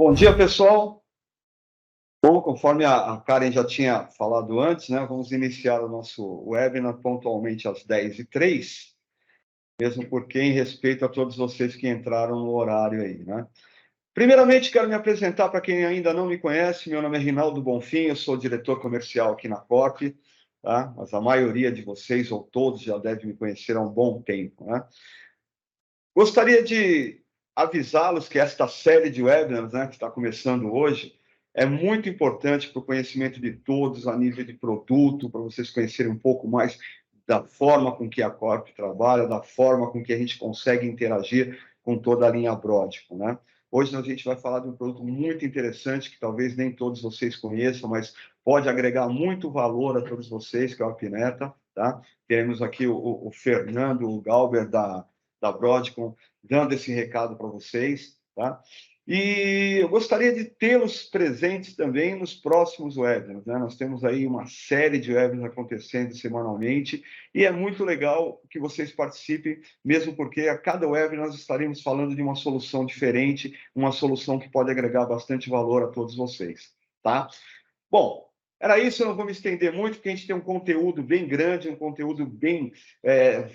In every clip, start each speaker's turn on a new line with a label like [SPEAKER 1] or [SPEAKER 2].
[SPEAKER 1] Bom dia, pessoal. Bom, conforme a Karen já tinha falado antes, né, vamos iniciar o nosso webinar pontualmente às 10h03, mesmo porque em respeito a todos vocês que entraram no horário aí, né? Primeiramente, quero me apresentar para quem ainda não me conhece. Meu nome é Rinaldo Bonfim, eu sou diretor comercial aqui na Corp, tá? Mas a maioria de vocês, ou todos, já devem me conhecer há um bom tempo, né? Gostaria de avisá-los que esta série de webinars, né, que está começando hoje, é muito importante para o conhecimento de todos a nível de produto, para vocês conhecerem um pouco mais da forma com que a Corp trabalha, da forma com que a gente consegue interagir com toda a linha Broadcom, né? Hoje a gente vai falar de um produto muito interessante que talvez nem todos vocês conheçam, mas pode agregar muito valor a todos vocês, que é o Apineta, tá? Temos aqui o Fernando Galber da Broadcom, dando esse recado para vocês, tá? E eu gostaria de tê-los presentes também nos próximos webinars, né? Nós temos aí uma série de webinars acontecendo semanalmente e é muito legal que vocês participem, mesmo porque a cada webinar nós estaremos falando de uma solução diferente, uma solução que pode agregar bastante valor a todos vocês, tá? Bom, era isso, eu não vou me estender muito, porque a gente tem um conteúdo bem grande, um conteúdo bem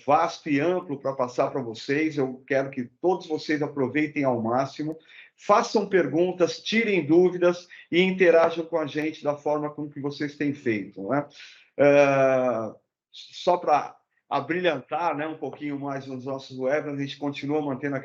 [SPEAKER 1] vasto e amplo para passar para vocês. Eu quero que todos vocês aproveitem ao máximo, façam perguntas, tirem dúvidas e interajam com a gente da forma como que vocês têm feito, né? Só para abrilhantar, né, um pouquinho mais nos nossos webinars, a gente continua mantendo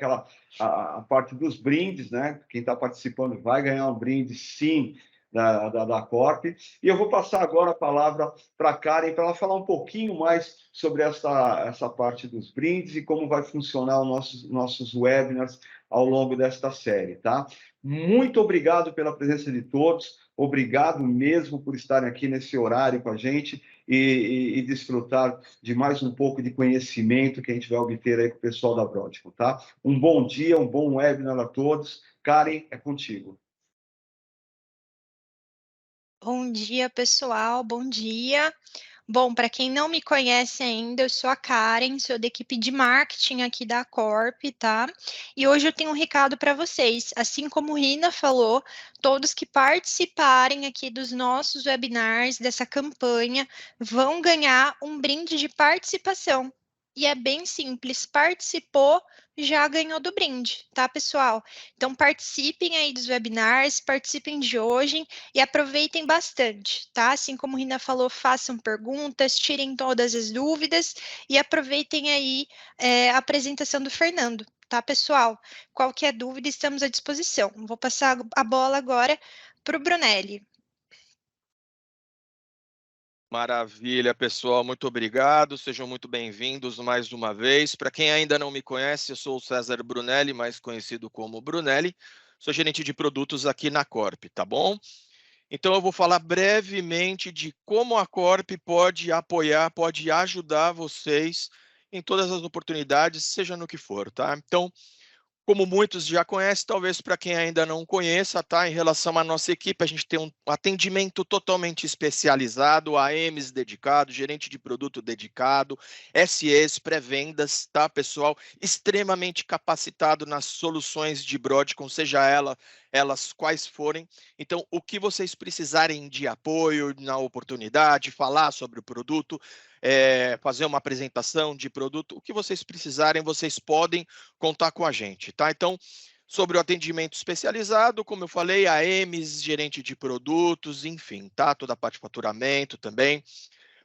[SPEAKER 1] a parte dos brindes, né? Quem está participando vai ganhar um brinde, sim, da Corp. E eu vou passar agora a palavra para a Karen, para ela falar um pouquinho mais sobre essa parte dos brindes e como vai funcionar os nossos webinars ao longo desta série, tá? Muito obrigado pela presença de todos, obrigado mesmo por estarem aqui nesse horário com a gente e desfrutar de mais um pouco de conhecimento que a gente vai obter aí com o pessoal da Broadcom, tá? Um bom dia, um bom webinar a todos. Karen, é contigo.
[SPEAKER 2] Bom dia, pessoal. Bom dia. Bom, para quem não me conhece ainda, eu sou a Karen, sou da equipe de marketing aqui da Corp, tá? E hoje eu tenho um recado para vocês. Assim como o Rina falou, todos que participarem aqui dos nossos webinars, dessa campanha, vão ganhar um brinde de participação. E é bem simples, participou, já ganhou do brinde, tá, pessoal? Então participem aí dos webinars, participem de hoje e aproveitem bastante, tá? Assim como a Rina falou, façam perguntas, tirem todas as dúvidas e aproveitem aí a apresentação do Fernando, tá, pessoal? Qualquer dúvida, estamos à disposição. Vou passar a bola agora para o Brunelli.
[SPEAKER 3] Maravilha, pessoal, muito obrigado, sejam muito bem-vindos mais uma vez. Para quem ainda não me conhece, eu sou o César Brunelli, mais conhecido como Brunelli, sou gerente de produtos aqui na Corp, tá bom? Então eu vou falar brevemente de como a Corp pode apoiar, pode ajudar vocês em todas as oportunidades, seja no que for, tá? Então, como muitos já conhecem, talvez para quem ainda não conheça, tá? Em relação à nossa equipe, a gente tem um atendimento totalmente especializado, AMs dedicado, gerente de produto dedicado, SEs, pré-vendas, tá, pessoal? Extremamente capacitado nas soluções de Broadcom, seja elas quais forem. Então, o que vocês precisarem de apoio na oportunidade, falar sobre o produto, fazer uma apresentação de produto, o que vocês precisarem, vocês podem contar com a gente, tá? Então, sobre o atendimento especializado, como eu falei, AMs, gerente de produtos, enfim, tá? Toda a parte de faturamento também.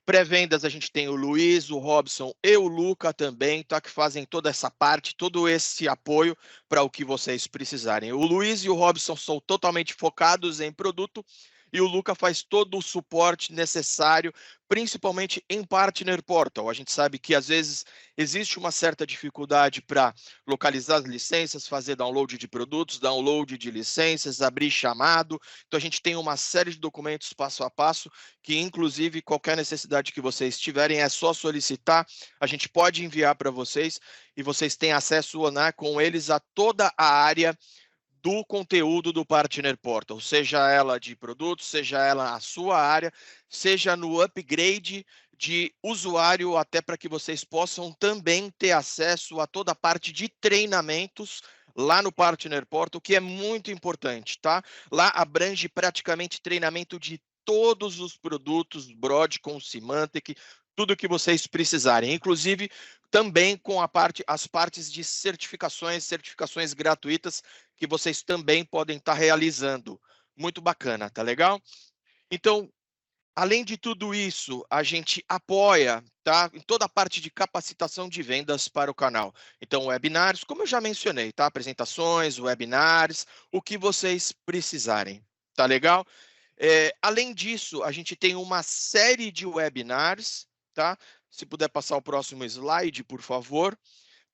[SPEAKER 3] Pré-vendas, a gente tem o Luiz, o Robson e o Luca também, tá? Que fazem toda essa parte, todo esse apoio para o que vocês precisarem. O Luiz e o Robson são totalmente focados em produto e o Luca faz todo o suporte necessário, principalmente em Partner Portal. A gente sabe que às vezes existe uma certa dificuldade para localizar as licenças, fazer download de produtos, download de licenças, abrir chamado. Então a gente tem uma série de documentos passo a passo que, inclusive, qualquer necessidade que vocês tiverem, é só solicitar, a gente pode enviar para vocês e vocês têm acesso, né, com eles a toda a área do conteúdo do Partner Portal, seja ela de produtos, seja ela a sua área, seja no upgrade de usuário, até para que vocês possam também ter acesso a toda a parte de treinamentos lá no Partner Portal, que é muito importante, tá? Lá abrange praticamente treinamento de todos os produtos Broadcom, Symantec, tudo que vocês precisarem, inclusive também com as partes de certificações gratuitas que vocês também podem estar realizando. Muito bacana, tá legal? Então, além de tudo isso, a gente apoia, tá, em toda a parte de capacitação de vendas para o canal. Então, webinários, como eu já mencionei, tá? Apresentações, webinars, o que vocês precisarem. Tá legal? Além disso, a gente tem uma série de webinars, tá? Se puder passar o próximo slide, por favor.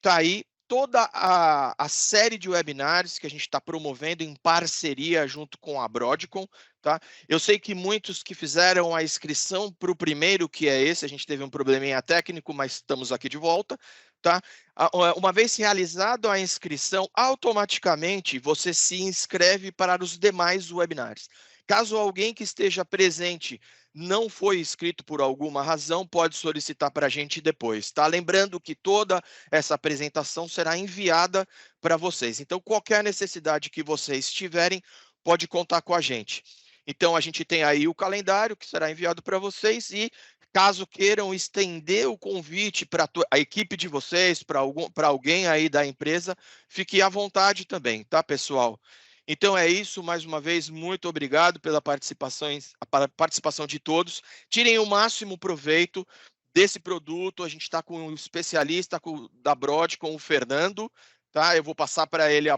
[SPEAKER 3] Tá aí toda a série de webinars que a gente está promovendo em parceria junto com a Broadcom, tá? Eu sei que muitos que fizeram a inscrição para o primeiro, que é esse, a gente teve um probleminha técnico, mas estamos aqui de volta, tá? Uma vez realizada a inscrição, automaticamente você se inscreve para os demais webinars. Caso alguém que esteja presente não foi inscrito por alguma razão, pode solicitar para a gente depois, tá? Lembrando que toda essa apresentação será enviada para vocês. Então, qualquer necessidade que vocês tiverem, pode contar com a gente. Então, a gente tem aí o calendário que será enviado para vocês e, caso queiram estender o convite para a equipe de vocês, para alguém aí da empresa, fique à vontade também, tá, pessoal? Então é isso, mais uma vez, muito obrigado pela participação de todos. Tirem o máximo proveito desse produto. A gente está com um especialista da Broadcom, o Fernando, tá? Eu vou passar para ele a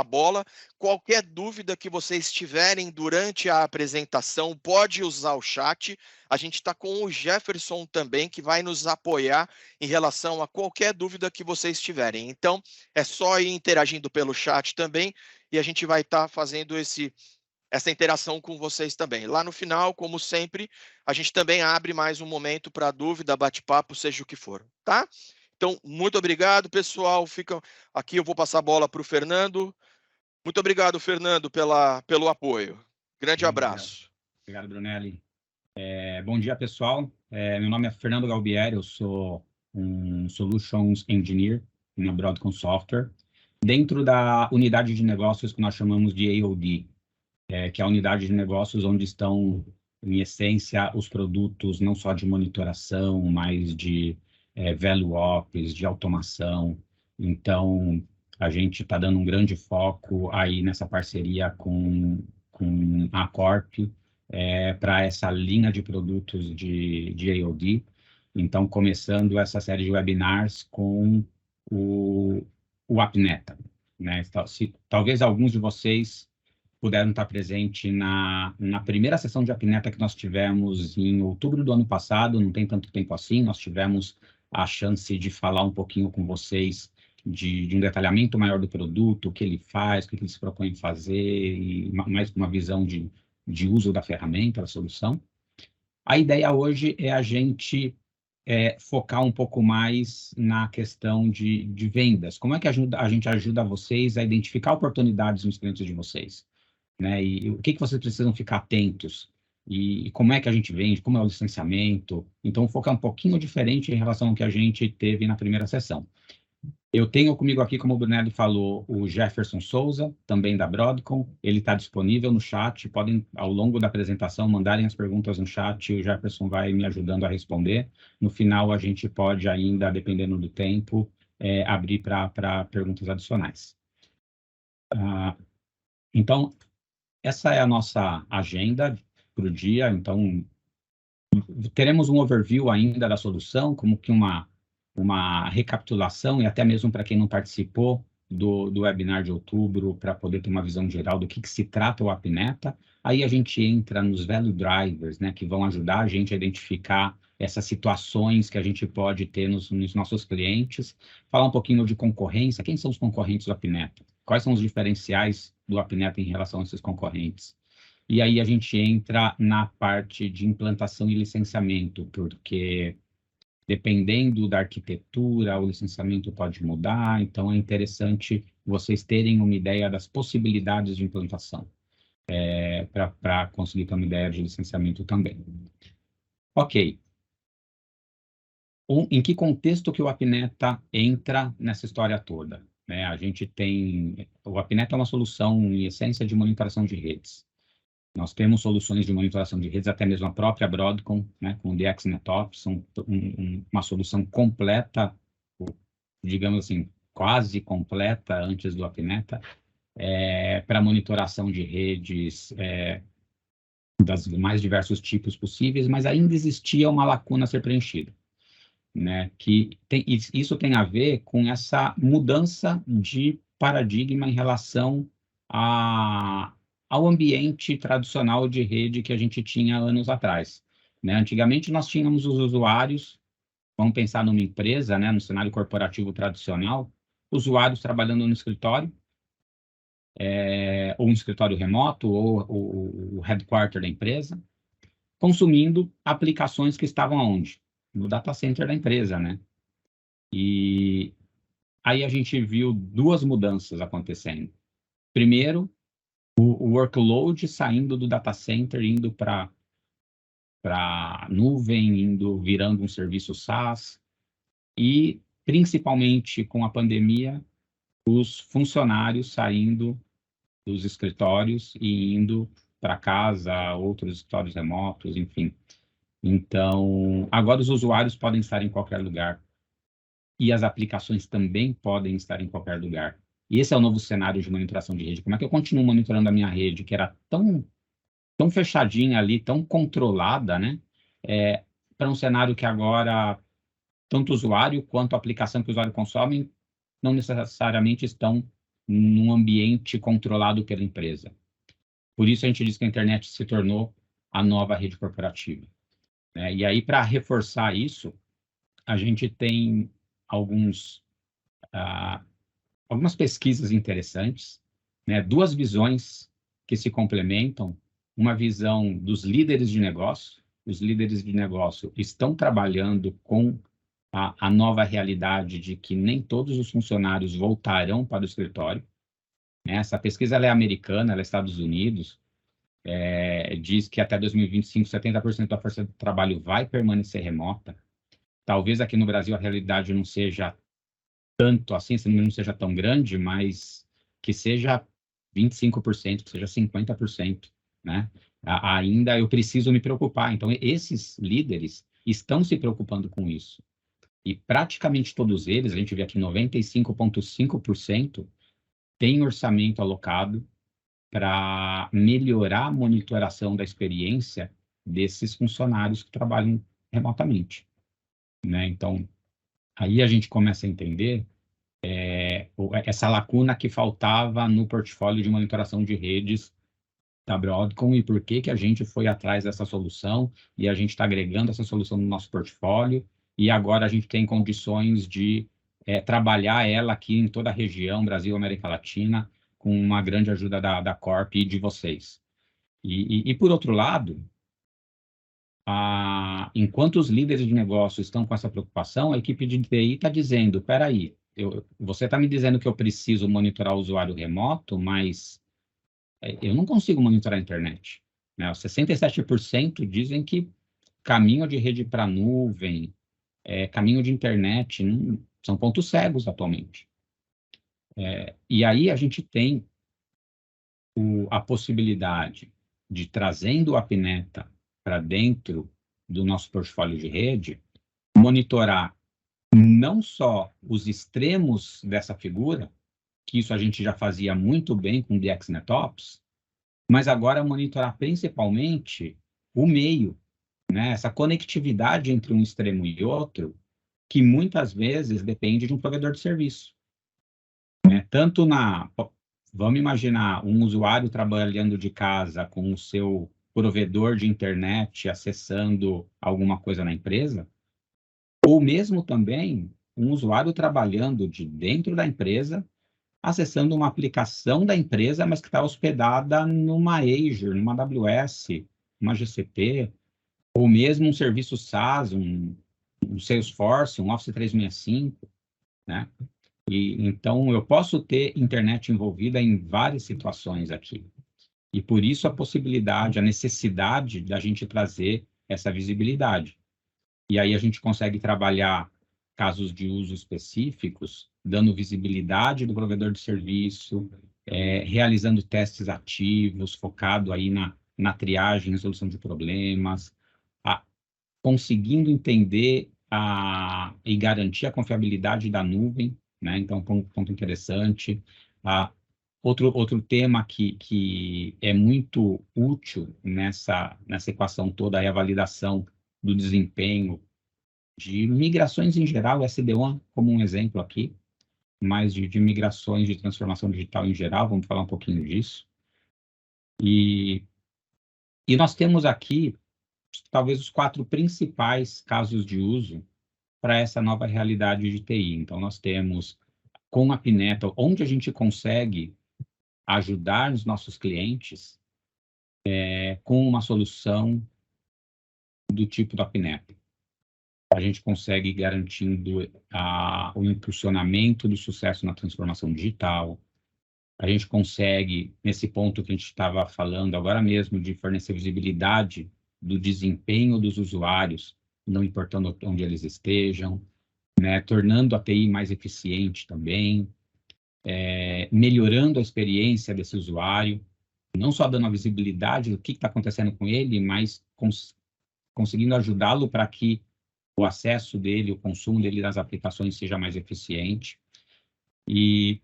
[SPEAKER 3] bola. Qualquer dúvida que vocês tiverem durante a apresentação, pode usar o chat. A gente está com o Jefferson também, que vai nos apoiar em relação a qualquer dúvida que vocês tiverem. Então, é só ir interagindo pelo chat também, e a gente vai estar fazendo essa interação com vocês também. Lá no final, como sempre, a gente também abre mais um momento para dúvida, bate-papo, seja o que for, tá? Então, muito obrigado, pessoal. Aqui eu vou passar a bola para o Fernando. Muito obrigado, Fernando, pelo apoio. Grande abraço.
[SPEAKER 4] Obrigado, Brunelli. Bom dia, pessoal. Meu nome é Fernando Galbieri, eu sou um Solutions Engineer na Broadcom Software, dentro da unidade de negócios que nós chamamos de AOD, que é a unidade de negócios onde estão, em essência, os produtos não só de monitoração, mas de value ops, de automação. Então, a gente está dando um grande foco aí nessa parceria com a Corp para essa linha de produtos de AOD. Então, começando essa série de webinars com o Apneta, né? Talvez alguns de vocês puderam estar presentes na primeira sessão de Apneta que nós tivemos em outubro do ano passado, não tem tanto tempo assim. Nós tivemos a chance de falar um pouquinho com vocês de um detalhamento maior do produto, o que ele faz, o que ele se propõe fazer, e mais uma visão de uso da ferramenta, da solução. A ideia hoje é a gente focar um pouco mais na questão de vendas. Como é que a gente ajuda vocês a identificar oportunidades nos clientes de vocês, né? E o que vocês precisam ficar atentos? E como é que a gente vende? Como é o licenciamento? Então, focar um pouquinho diferente em relação ao que a gente teve na primeira sessão. Eu tenho comigo aqui, como o Brunelli falou, o Jefferson Souza, também da Broadcom. Ele está disponível no chat. Podem, ao longo da apresentação, mandarem as perguntas no chat. O Jefferson vai me ajudando a responder. No final, a gente pode ainda, dependendo do tempo, abrir para perguntas adicionais. Então, essa é a nossa agenda para o dia. Então, teremos um overview ainda da solução, como que uma recapitulação, e até mesmo para quem não participou do webinar de outubro, para poder ter uma visão geral do que se trata o Apneta. Aí a gente entra nos value drivers, né, que vão ajudar a gente a identificar essas situações que a gente pode ter nos nossos clientes. Falar um pouquinho de concorrência. Quem são os concorrentes do Apneta? Quais são os diferenciais do Apneta em relação a esses concorrentes? E aí a gente entra na parte de implantação e licenciamento, porque dependendo da arquitetura, o licenciamento pode mudar. Então, é interessante vocês terem uma ideia das possibilidades de implantação, para conseguir ter uma ideia de licenciamento também. Ok. Em que contexto que o Apneta entra nessa história toda? né? A gente tem... O Apnet é uma solução, em essência, de monitoração de redes. Nós temos soluções de monitoração de redes, até mesmo a própria Broadcom, né, com o DXNetOps, são uma solução completa, digamos assim, quase completa antes do Apneta, para monitoração de redes das mais diversos tipos possíveis, mas ainda existia uma lacuna a ser preenchida, né? Isso tem a ver com essa mudança de paradigma em relação ao ambiente tradicional de rede que a gente tinha anos atrás, né? Antigamente nós tínhamos os usuários, vamos pensar numa empresa, né, no cenário corporativo tradicional, usuários trabalhando no escritório, ou um escritório remoto, ou o headquarter da empresa, consumindo aplicações que estavam aonde? No data center da empresa, né? E aí a gente viu duas mudanças acontecendo. Primeiro, o workload saindo do data center, indo para nuvem, virando um serviço SaaS, e principalmente com a pandemia, os funcionários saindo dos escritórios e indo para casa, outros escritórios remotos, enfim. Então, agora os usuários podem estar em qualquer lugar e as aplicações também podem estar em qualquer lugar. E esse é o novo cenário de monitoração de rede. Como é que eu continuo monitorando a minha rede, que era tão fechadinha ali, tão controlada, né? Para um cenário que agora, tanto o usuário quanto a aplicação que o usuário consome, não necessariamente estão num ambiente controlado pela empresa. Por isso a gente diz que a internet se tornou a nova rede corporativa, né? E aí, para reforçar isso, a gente tem algumas pesquisas interessantes, né? Duas visões que se complementam, uma visão dos líderes de negócio. Os líderes de negócio estão trabalhando com a nova realidade de que nem todos os funcionários voltarão para o escritório. Essa pesquisa ela é americana, ela é Estados Unidos, diz que até 2025, 70% da força de trabalho vai permanecer remota. Talvez aqui no Brasil a realidade não seja tanto assim, esse número não seja tão grande, mas que seja 25%, que seja 50%, né? Ainda eu preciso me preocupar. Então, esses líderes estão se preocupando com isso. E praticamente todos eles, a gente vê aqui 95,5%, tem orçamento alocado para melhorar a monitoração da experiência desses funcionários que trabalham remotamente, né? Então, aí a gente começa a entender essa lacuna que faltava no portfólio de monitoração de redes da Broadcom e por que a gente foi atrás dessa solução e a gente está agregando essa solução no nosso portfólio e agora a gente tem condições de trabalhar ela aqui em toda a região, Brasil, América Latina, com uma grande ajuda da Corp e de vocês. E por outro lado, enquanto os líderes de negócio estão com essa preocupação, a equipe de TI está dizendo, espera aí, você está me dizendo que eu preciso monitorar o usuário remoto, mas eu não consigo monitorar a internet, né? 67% dizem que caminho de rede para nuvem, caminho de internet, são pontos cegos atualmente. E aí a gente tem a possibilidade de, trazendo o Apneta para dentro do nosso portfólio de rede, monitorar não só os extremos dessa figura, que isso a gente já fazia muito bem com o DXNetOps, mas agora monitorar principalmente o meio, né? Essa conectividade entre um extremo e outro, que muitas vezes depende de um provedor de serviço, né? Vamos imaginar um usuário trabalhando de casa com o seu provedor de internet acessando alguma coisa na empresa, ou mesmo também um usuário trabalhando de dentro da empresa, acessando uma aplicação da empresa, mas que está hospedada numa Azure, numa AWS, uma GCP, ou mesmo um serviço SaaS, um Salesforce, um Office 365, né? Então, eu posso ter internet envolvida em várias situações aqui. E por isso a possibilidade, a necessidade da gente trazer essa visibilidade. E aí a gente consegue trabalhar casos de uso específicos dando visibilidade do provedor de serviço, realizando testes ativos, focado aí na triagem, resolução de problemas, conseguindo entender e garantir a confiabilidade da nuvem, né? Então, ponto interessante. Outro tema que é muito útil nessa equação toda é a validação do desempenho de migrações em geral, SD-WAN como um exemplo aqui, mas de migrações de transformação digital em geral, vamos falar um pouquinho disso. E nós temos aqui, talvez, os 4 principais casos de uso para essa nova realidade de TI. Então, nós temos, com a Pineta, onde a gente consegue ajudar os nossos clientes com uma solução do tipo da Pineta. A gente consegue garantindo o impulsionamento do sucesso na transformação digital. A gente consegue, nesse ponto que a gente estava falando agora mesmo, de fornecer visibilidade do desempenho dos usuários, não importando onde eles estejam, né? Tornando a TI mais eficiente também, melhorando a experiência desse usuário, não só dando a visibilidade do que está acontecendo com ele, mas conseguindo ajudá-lo para que o acesso dele, o consumo dele das aplicações seja mais eficiente. E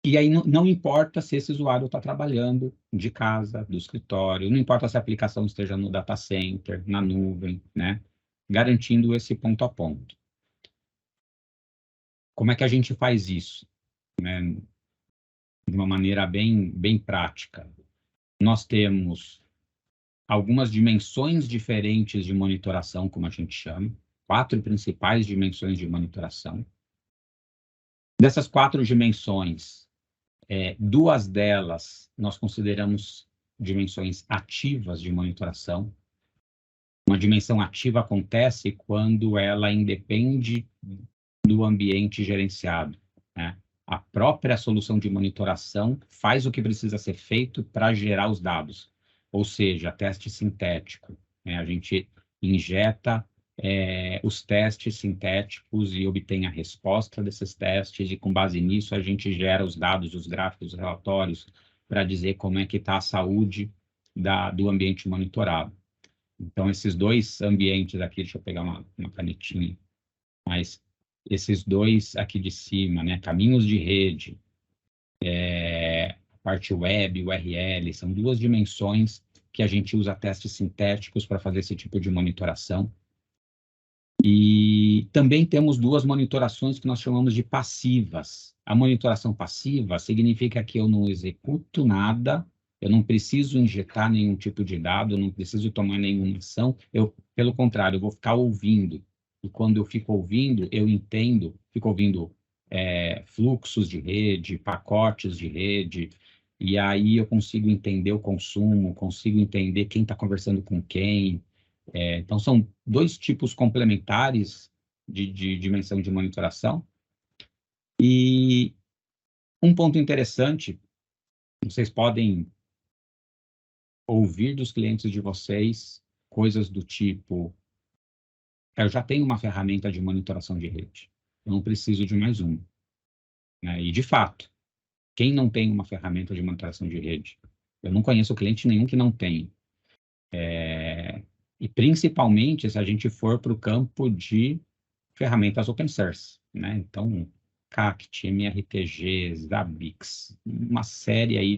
[SPEAKER 4] aí não importa se esse usuário está trabalhando de casa, do escritório, não importa se a aplicação esteja no data center, na nuvem, né? Garantindo esse ponto a ponto. Como é que a gente faz isso? Né? De uma maneira bem prática. Nós temos algumas dimensões diferentes de monitoração, como a gente chama, 4 principais dimensões de monitoração. Dessas 4 dimensões, 2 delas nós consideramos dimensões ativas de monitoração. Uma dimensão ativa acontece quando ela independe do ambiente gerenciado, né? A própria solução de monitoração faz o que precisa ser feito para gerar os dados. Ou seja, teste sintético, né? A gente injeta os testes sintéticos e obtém a resposta desses testes, e com base nisso a gente gera os dados, os gráficos, os relatórios, para dizer como é que está a saúde do ambiente monitorado. Então, esses 2 ambientes aqui, deixa eu pegar uma canetinha, mas esses 2 aqui de cima, né, caminhos de rede, a parte web, URL, são 2 dimensões que a gente usa testes sintéticos para fazer esse tipo de monitoração. E também temos 2 monitorações que nós chamamos de passivas. A monitoração passiva significa que eu não executo nada, eu não preciso injetar nenhum tipo de dado, eu não preciso tomar nenhuma ação, pelo contrário, eu vou ficar ouvindo. E quando eu fico ouvindo, eu entendo, fico ouvindo fluxos de rede, pacotes de rede, e aí eu consigo entender o consumo, consigo entender quem está conversando com quem. Então, são 2 tipos complementares de dimensão de monitoração. E um ponto interessante, vocês podem ouvir dos clientes de vocês coisas do tipo: eu já tenho uma ferramenta de monitoração de rede, eu não preciso de mais uma. Né? E, de fato, quem não tem uma ferramenta de monitoração de rede? Eu não conheço cliente nenhum que não tem. E, principalmente, se a gente for para o campo de ferramentas open source, né? Então, CACT, MRTG, Zabbix, uma série aí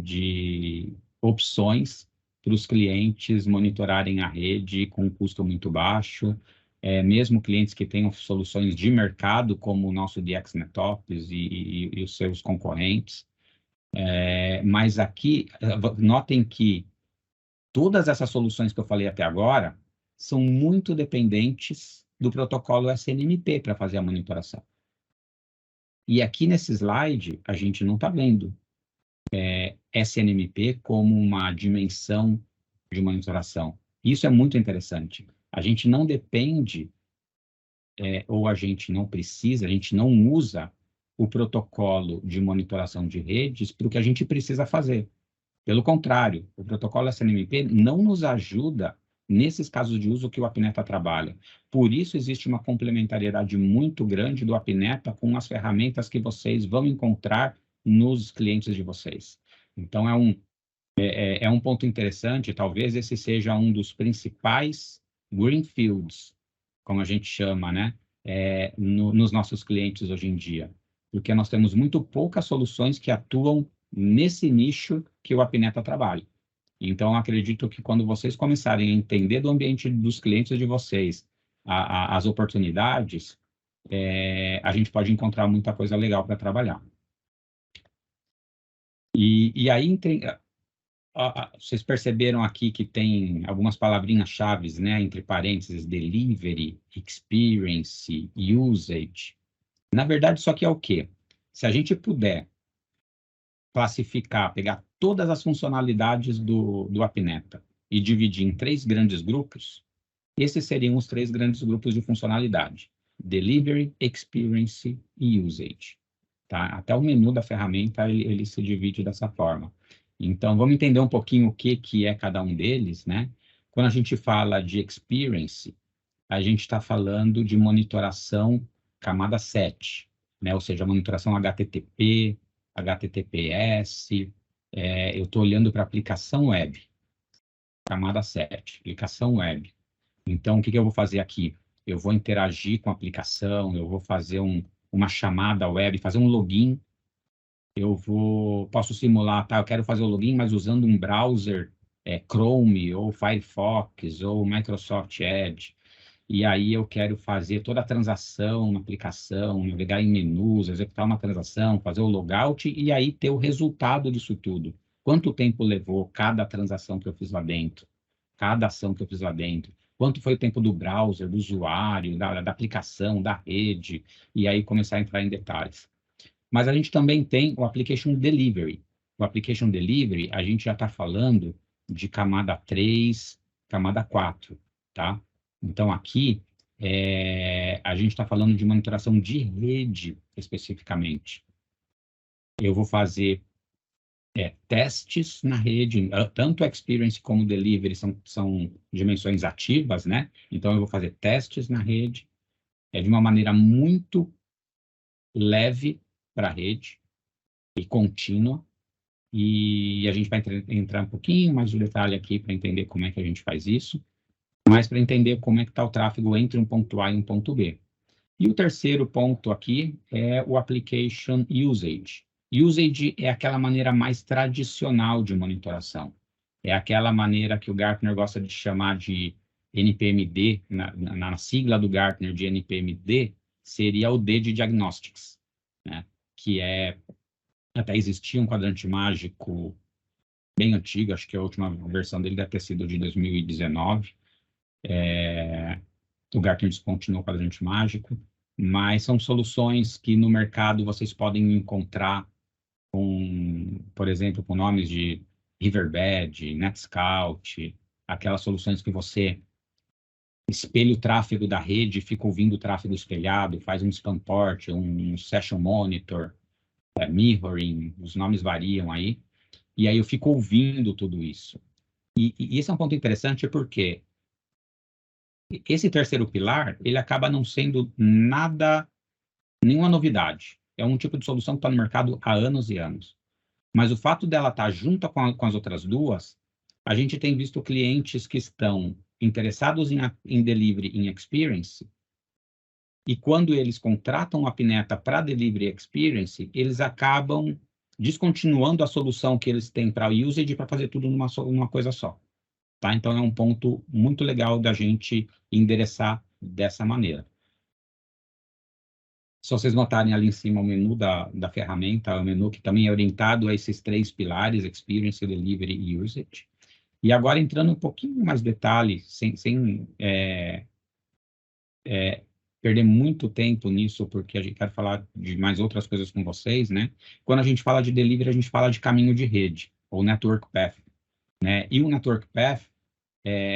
[SPEAKER 4] de opções para os clientes monitorarem a rede com um custo muito baixo, mesmo clientes que tenham soluções de mercado, como o nosso DXNetOps e os seus concorrentes. Mas aqui, notem que todas essas soluções que eu falei até agora são muito dependentes do protocolo SNMP para fazer a monitoração. E aqui nesse slide, a gente não está vendo SNMP como uma dimensão de monitoração. Isso é muito interessante. A gente não depende, ou a gente não precisa, a gente não usa o protocolo de monitoração de redes para o que a gente precisa fazer. Pelo contrário, o protocolo SNMP não nos ajuda nesses casos de uso que o Apneta trabalha. Por isso existe uma complementariedade muito grande do Apneta com as ferramentas que vocês vão encontrar nos clientes de vocês. Então, é um ponto interessante, talvez esse seja um dos principais greenfields, como a gente chama, né? Nos nossos clientes hoje em dia. Porque nós temos muito poucas soluções que atuam nesse nicho que o Apneta trabalha. Então, acredito que quando vocês começarem a entender do ambiente dos clientes de vocês, as oportunidades, a gente pode encontrar muita coisa legal para trabalhar. E aí, vocês perceberam aqui que tem algumas palavrinhas-chave, né, entre parênteses, delivery, experience, usage. Na verdade, isso aqui é o quê? Se a gente puder classificar, pegar todas as funcionalidades do Apneta e dividir em 3 grandes grupos, esses seriam os 3 grandes grupos de funcionalidade: delivery, experience e usage. Tá? Até o menu da ferramenta, ele se divide dessa forma. Então, vamos entender um pouquinho o que é cada um deles, né? Quando a gente fala de experience, a gente está falando de monitoração camada 7, né? Ou seja, monitoração HTTP, HTTPS, eu estou olhando para a aplicação web, camada 7, aplicação web. Então, o que eu vou fazer aqui? Eu vou interagir com a aplicação, eu vou fazer uma chamada web, fazer um login. Posso simular, tá? Eu quero fazer o login, mas usando um browser Chrome, ou Firefox, ou Microsoft Edge. E aí eu quero fazer toda a transação na aplicação, navegar em menus, executar uma transação, fazer o logout, e aí ter o resultado disso tudo. Quanto tempo levou cada transação que eu fiz lá dentro? Cada ação que eu fiz lá dentro? Quanto foi o tempo do browser, do usuário, da aplicação, da rede? E aí começar a entrar em detalhes. Mas a gente também tem o Application Delivery. O Application Delivery, a gente já está falando de camada 3, camada 4, tá? Então, aqui, a gente está falando de monitoração de rede, especificamente. Eu vou fazer testes na rede, tanto Experience como Delivery são dimensões ativas, né? Então, eu vou fazer testes na rede, de uma maneira muito leve para a rede e contínua, e a gente vai entrar um pouquinho mais de detalhe aqui para entender como é que a gente faz isso, mas para entender como é que está o tráfego entre um ponto A e um ponto B. E o terceiro ponto aqui é o Application Usage. Usage é aquela maneira mais tradicional de monitoração. É aquela maneira que o Gartner gosta de chamar de NPMD, na sigla do Gartner de NPMD, seria o D de Diagnostics, né? Que até existia um quadrante mágico bem antigo, acho que a última versão dele deve ter sido de 2019. O Gartner descontinuou o quadrante mágico, mas são soluções que no mercado vocês podem encontrar por exemplo, com nomes de Riverbed, NetScout, aquelas soluções que você espelha o tráfego da rede, fica ouvindo o tráfego espelhado, faz um spam port, um session monitor, mirroring, os nomes variam aí, e aí eu fico ouvindo tudo isso. E esse é um ponto interessante porque esse terceiro pilar, ele acaba não sendo nenhuma novidade. É um tipo de solução que está no mercado há anos e anos. Mas o fato dela estar junto com as outras duas, a gente tem visto clientes que estão interessados em delivery, em experience, e quando eles contratam a Apneta para delivery experience, eles acabam descontinuando a solução que eles têm para usage para fazer tudo numa coisa só. Tá? Então, é um ponto muito legal da gente endereçar dessa maneira. Se vocês notarem ali em cima o menu da ferramenta, o menu que também é orientado a esses 3 pilares, Experience, Delivery e Usage. E agora, entrando um pouquinho mais detalhe, sem perder muito tempo nisso, porque a gente quer falar de mais outras coisas com vocês, né? Quando a gente fala de Delivery, a gente fala de caminho de rede, ou Network Path, né? E o Network Path,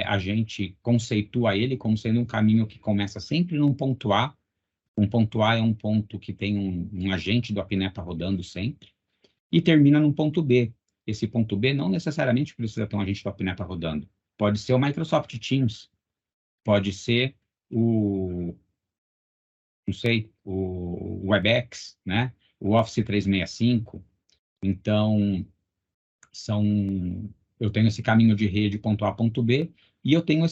[SPEAKER 4] a gente conceitua ele como sendo um caminho que começa sempre num ponto A. Um ponto A é um ponto que tem um agente do Apneta rodando sempre, e termina num ponto B. Esse ponto B não necessariamente precisa ter um agente do Apneta rodando. pode ser o Microsoft Teams, pode ser o Webex, né? O Office 365. Então, eu tenho esse caminho de rede ponto A, ponto B, e eu tenho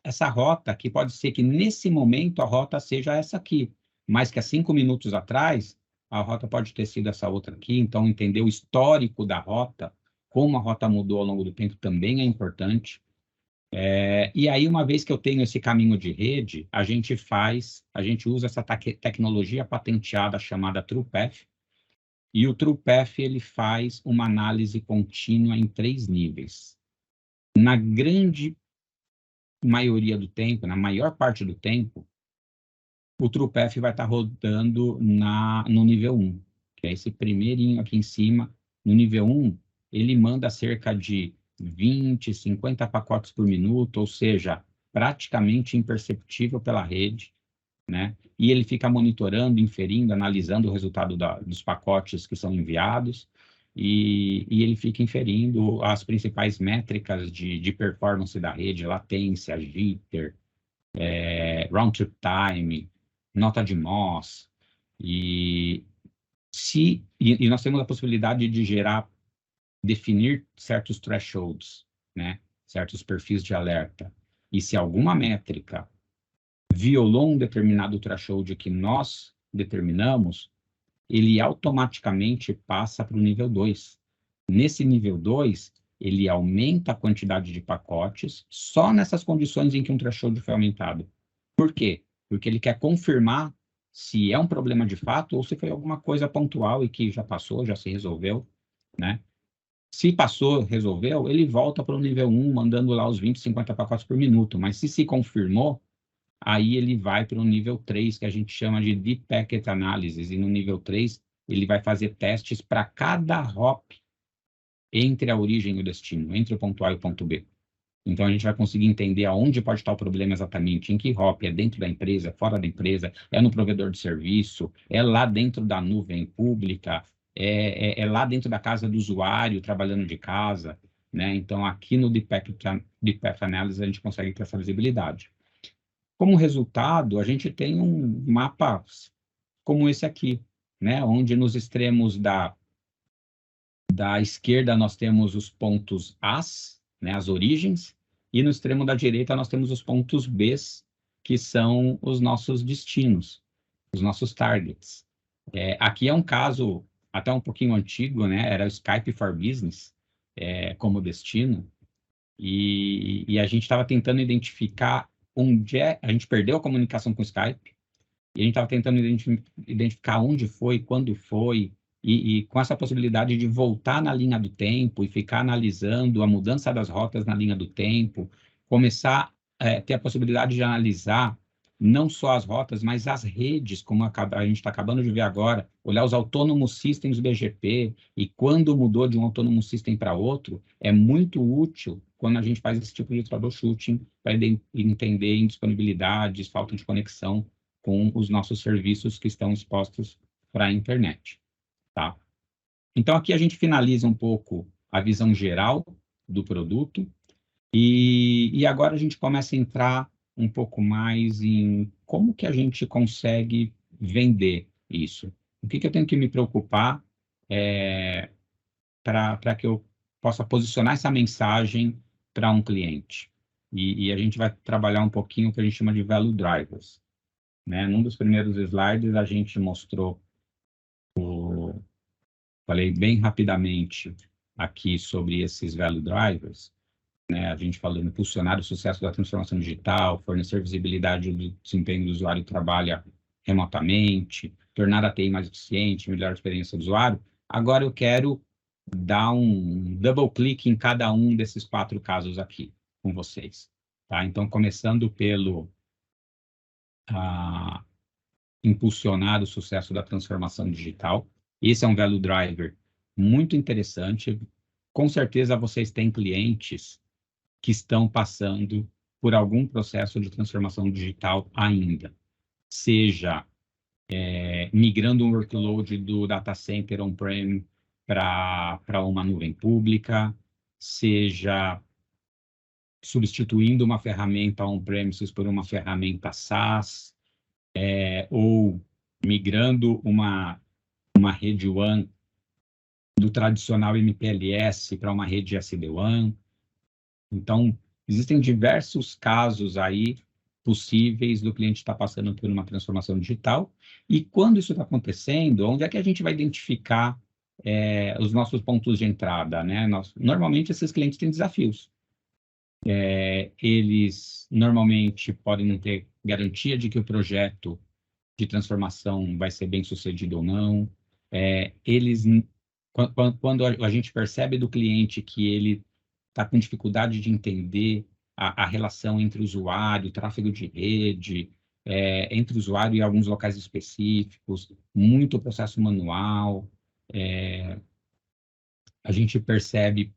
[SPEAKER 4] essa rota, que pode ser que nesse momento a rota seja essa aqui, mas que há 5 minutos atrás, a rota pode ter sido essa outra aqui. Então, entender o histórico da rota, como a rota mudou ao longo do tempo, também é importante. E aí, uma vez que eu tenho esse caminho de rede, a gente usa essa tecnologia patenteada chamada TruePath, e o TruePath, ele faz uma análise contínua em 3 níveis. Na grande maioria do tempo, na maior parte do tempo, o TruePath vai estar rodando no nível 1, que é esse primeirinho aqui em cima. No nível 1, ele manda cerca de 20, 50 pacotes por minuto, ou seja, praticamente imperceptível pela rede, né? E ele fica monitorando, inferindo, analisando o resultado dos pacotes que são enviados, e ele fica inferindo as principais métricas de performance da rede, latência, jitter, round-trip time, nota de Moss, e nós temos a possibilidade de definir certos thresholds, né? Certos perfis de alerta. E se alguma métrica violou um determinado threshold que nós determinamos, ele automaticamente passa para o nível 2. Nesse nível 2, ele aumenta a quantidade de pacotes só nessas condições em que um threshold foi aumentado. Por quê? Porque ele quer confirmar se é um problema de fato ou se foi alguma coisa pontual e que já passou, já se resolveu, né? Se passou, resolveu, ele volta para o nível 1, mandando lá os 20, 50 pacotes por minuto. Mas se confirmou, aí ele vai para o nível 3, que a gente chama de Deep Packet Analysis. E no nível 3, ele vai fazer testes para cada hop entre a origem e o destino, entre o ponto A e o ponto B. Então, a gente vai conseguir entender aonde pode estar o problema exatamente, em que hop, é dentro da empresa, fora da empresa, é no provedor de serviço, é lá dentro da nuvem pública, é lá dentro da casa do usuário, trabalhando de casa, né? Então, aqui no Deep Path Analysis, a gente consegue ter essa visibilidade. Como resultado, a gente tem um mapa como esse aqui, né? Onde nos extremos da esquerda nós temos os pontos As, né? As origens, e no extremo da direita nós temos os pontos Bs, que são os nossos destinos, os nossos targets. Aqui é um caso até um pouquinho antigo, né? Era o Skype for Business como destino, e a gente estava tentando identificar a gente perdeu a comunicação com o Skype, e a gente estava tentando identificar onde foi, quando foi, e com essa possibilidade de voltar na linha do tempo e ficar analisando a mudança das rotas na linha do tempo, começar a ter a possibilidade de analisar não só as rotas, mas as redes, como a gente está acabando de ver agora, olhar os autonomous systems BGP e quando mudou de um autonomous system para outro, é muito útil quando a gente faz esse tipo de troubleshooting para entender indisponibilidades, falta de conexão com os nossos serviços que estão expostos para a internet, tá? Então, aqui a gente finaliza um pouco a visão geral do produto e agora a gente começa a entrar um pouco mais em como que a gente consegue vender isso. O que eu tenho que me preocupar para que eu possa posicionar essa mensagem para um cliente. E a gente vai trabalhar um pouquinho o que a gente chama de value drivers, né? Num dos primeiros slides, a gente mostrou, falei bem rapidamente aqui sobre esses value drivers, né? A gente falou em impulsionar o sucesso da transformação digital, fornecer visibilidade do desempenho do usuário que trabalha remotamente, tornar a TI mais eficiente, melhorar a experiência do usuário. Agora eu quero dar um double clique em cada um desses 4 casos aqui com vocês, tá? Então, começando pelo impulsionar o sucesso da transformação digital. Esse é um value driver muito interessante. Com certeza vocês têm clientes que estão passando por algum processo de transformação digital ainda, seja migrando um workload do data center on-prem para uma nuvem pública, seja substituindo uma ferramenta on-premises por uma ferramenta SaaS, ou migrando uma rede WAN do tradicional MPLS para uma rede SD-WAN. Então, existem diversos casos aí possíveis do cliente estar passando por uma transformação digital. E quando isso está acontecendo, onde é que a gente vai identificar os nossos pontos de entrada, né? Normalmente, esses clientes têm desafios. Eles normalmente podem não ter garantia de que o projeto de transformação vai ser bem sucedido ou não. Quando a gente percebe do cliente que ele está com dificuldade de entender a relação entre usuário, tráfego de rede, entre usuário e alguns locais específicos, muito processo manual, a gente percebe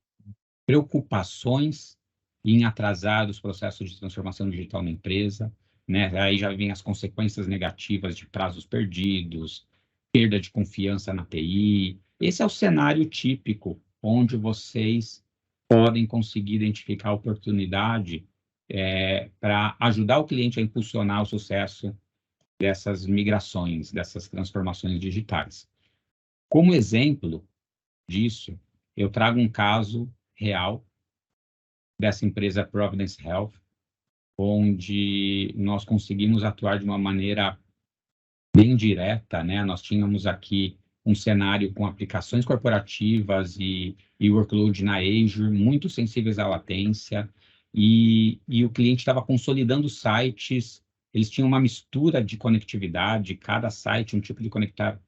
[SPEAKER 4] preocupações em atrasar os processos de transformação digital na empresa, né? Aí já vem as consequências negativas de prazos perdidos, perda de confiança na TI. Esse é o cenário típico onde vocês podem conseguir identificar a oportunidade para ajudar o cliente a impulsionar o sucesso dessas migrações, dessas transformações digitais. Como exemplo disso, eu trago um caso real dessa empresa Providence Health, onde nós conseguimos atuar de uma maneira bem direta, né? Nós tínhamos aqui um cenário com aplicações corporativas e workload na Azure, muito sensíveis à latência, e o cliente estava consolidando sites, eles tinham uma mistura de conectividade, cada site um tipo de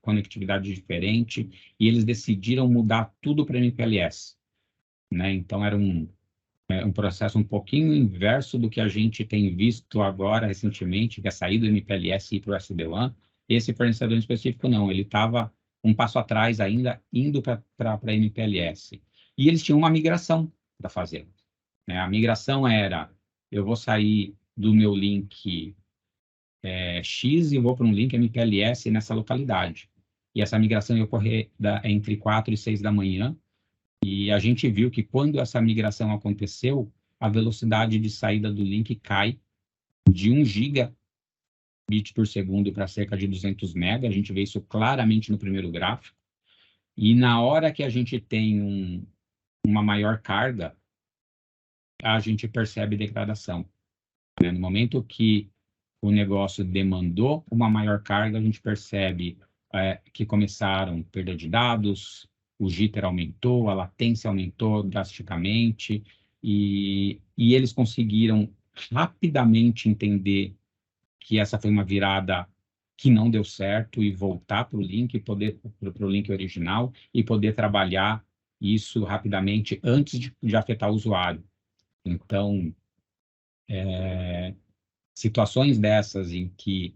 [SPEAKER 4] conectividade diferente, e eles decidiram mudar tudo para MPLS, né? Então, era um processo um pouquinho inverso do que a gente tem visto agora recentemente, que é sair do MPLS e ir para o SD-WAN. Esse fornecedor em específico, não, ele estava um passo atrás ainda, indo para MPLS. E eles tinham uma migração para fazer, né? A migração era, eu vou sair do meu link X e vou para um link MPLS nessa localidade. E essa migração ia ocorrer entre 4 e 6 da manhã, e a gente viu que quando essa migração aconteceu, a velocidade de saída do link cai de 1 gigabit por segundo para cerca de 200 mega. A gente vê isso claramente no primeiro gráfico. E na hora que a gente tem uma maior carga, a gente percebe degradação, né? No momento que o negócio demandou uma maior carga, a gente percebe que começaram perda de dados, o jitter aumentou, a latência aumentou drasticamente, e eles conseguiram rapidamente entender que essa foi uma virada que não deu certo e voltar para o link, para o link original e poder trabalhar isso rapidamente antes de afetar o usuário. Então, situações dessas em que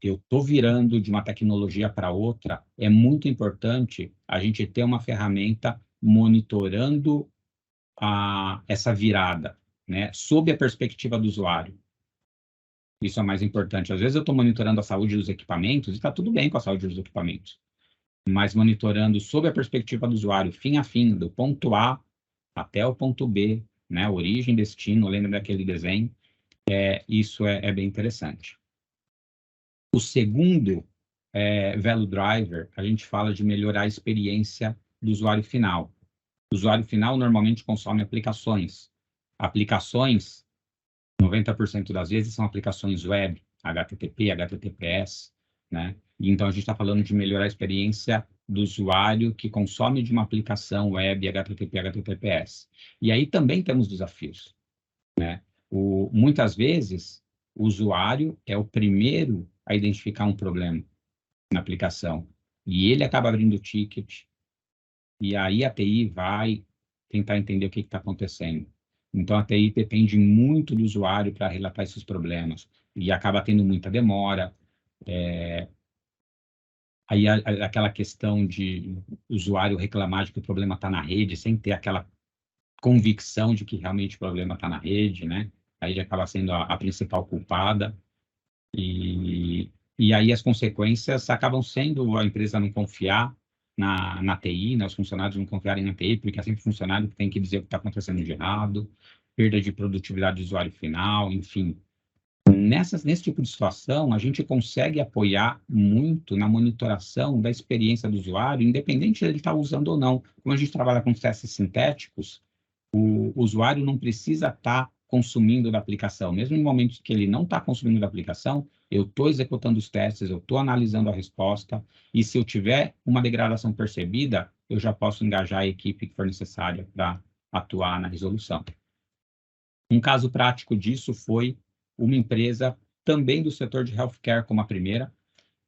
[SPEAKER 4] eu estou virando de uma tecnologia para outra, é muito importante a gente ter uma ferramenta monitorando essa virada, né, sob a perspectiva do usuário. Isso é mais importante. Às vezes eu estou monitorando a saúde dos equipamentos e está tudo bem com a saúde dos equipamentos, mas monitorando sob a perspectiva do usuário, fim a fim, do ponto A até o ponto B, né, origem, destino, lembra daquele desenho, isso é bem interessante. O segundo value driver, a gente fala de melhorar a experiência do usuário final. O usuário final normalmente consome aplicações. Aplicações, 90% das vezes, são aplicações web, HTTP, HTTPS, né? E então, a gente está falando de melhorar a experiência do usuário que consome de uma aplicação web, HTTP, HTTPS. E aí também temos desafios, né? Muitas vezes, o usuário é o primeiro a identificar um problema na aplicação, e ele acaba abrindo o ticket, e aí a TI vai tentar entender o que está acontecendo. Então, a TI depende muito do usuário para relatar esses problemas, e acaba tendo muita demora. Aí, aquela questão de o usuário reclamar de que o problema está na rede, sem ter aquela convicção de que realmente o problema está na rede, né? Aí ele acaba sendo a principal culpada. E aí as consequências acabam sendo a empresa não confiar na TI, né? Os funcionários não confiarem na TI, porque é sempre o funcionário que tem que dizer o que está acontecendo de errado. perda de produtividade do usuário final, enfim. Nesse tipo de situação, a gente consegue apoiar muito na monitoração da experiência do usuário, independente de ele estar usando ou não. Como a gente trabalha com testes sintéticos, o usuário não precisa estar consumindo da aplicação. Mesmo em momentos que ele não está consumindo da aplicação, eu estou executando os testes, eu estou analisando a resposta, e se eu tiver uma degradação percebida, eu já posso engajar a equipe que for necessária para atuar na resolução. Um caso prático disso foi uma empresa também do setor de healthcare, como a primeira,